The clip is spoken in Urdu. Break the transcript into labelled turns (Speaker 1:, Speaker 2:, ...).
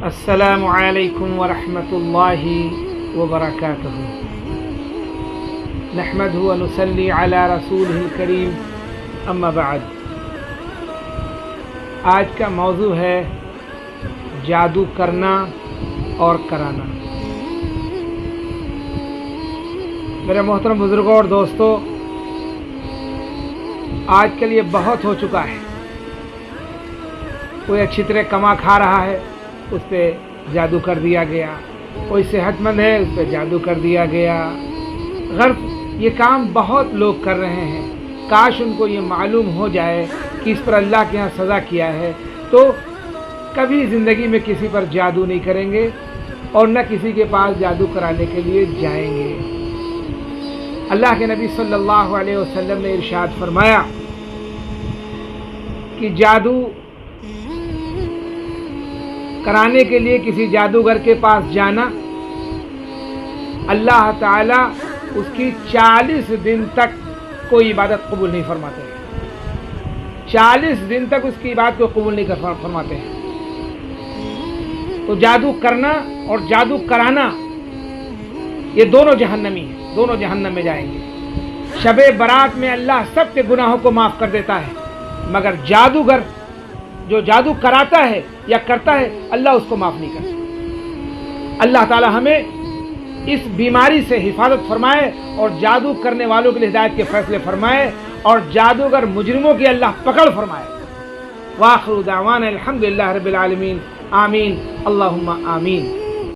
Speaker 1: السلام علیکم ورحمۃ اللہ وبرکاتہ۔ نحمدہ ونصلی علی رسولہ الکریم، اما بعد۔ آج کا موضوع ہے جادو کرنا اور کرانا۔ میرے محترم بزرگوں اور دوستوں، آج کل یہ بہت ہو چکا ہے۔ کوئی اچھی طرح کما کھا رہا ہے، اس پہ جادو کر دیا گیا۔ کوئی صحت مند ہے، اس پہ جادو کر دیا گیا۔ غرض یہ کام بہت لوگ کر رہے ہیں۔ کاش ان کو یہ معلوم ہو جائے کہ اس پر اللہ کے ہاں سزا کیا ہے، تو کبھی زندگی میں کسی پر جادو نہیں کریں گے اور نہ کسی کے پاس جادو کرانے کے لیے جائیں گے۔ اللہ کے نبی صلی اللہ علیہ وسلم نے ارشاد فرمایا کہ جادو کرانے کے لیے کسی جادوگر کے پاس جانا، اللہ تعالی اس کی 40 دن تک کوئی عبادت قبول نہیں فرماتے ہیں۔ 40 دن تک اس کی عبادت کو قبول نہیں فرماتے ہیں۔ تو جادو کرنا اور جادو کرانا یہ دونوں جہنمی ہیں، دونوں جہنم میں جائیں گے۔ شب برات میں اللہ سب کے گناہوں کو معاف کر دیتا ہے، مگر جادوگر جو جادو کراتا ہے یا کرتا ہے، اللہ اس کو معاف نہیں کرتا۔ اللہ تعالی ہمیں اس بیماری سے حفاظت فرمائے اور جادو کرنے والوں کے لیے ہدایت کے فیصلے فرمائے اور جادوگر مجرموں کی اللہ پکڑ فرمائے۔ وآخر دعوانا الحمدللہ رب العالمین، آمین اللہم آمین۔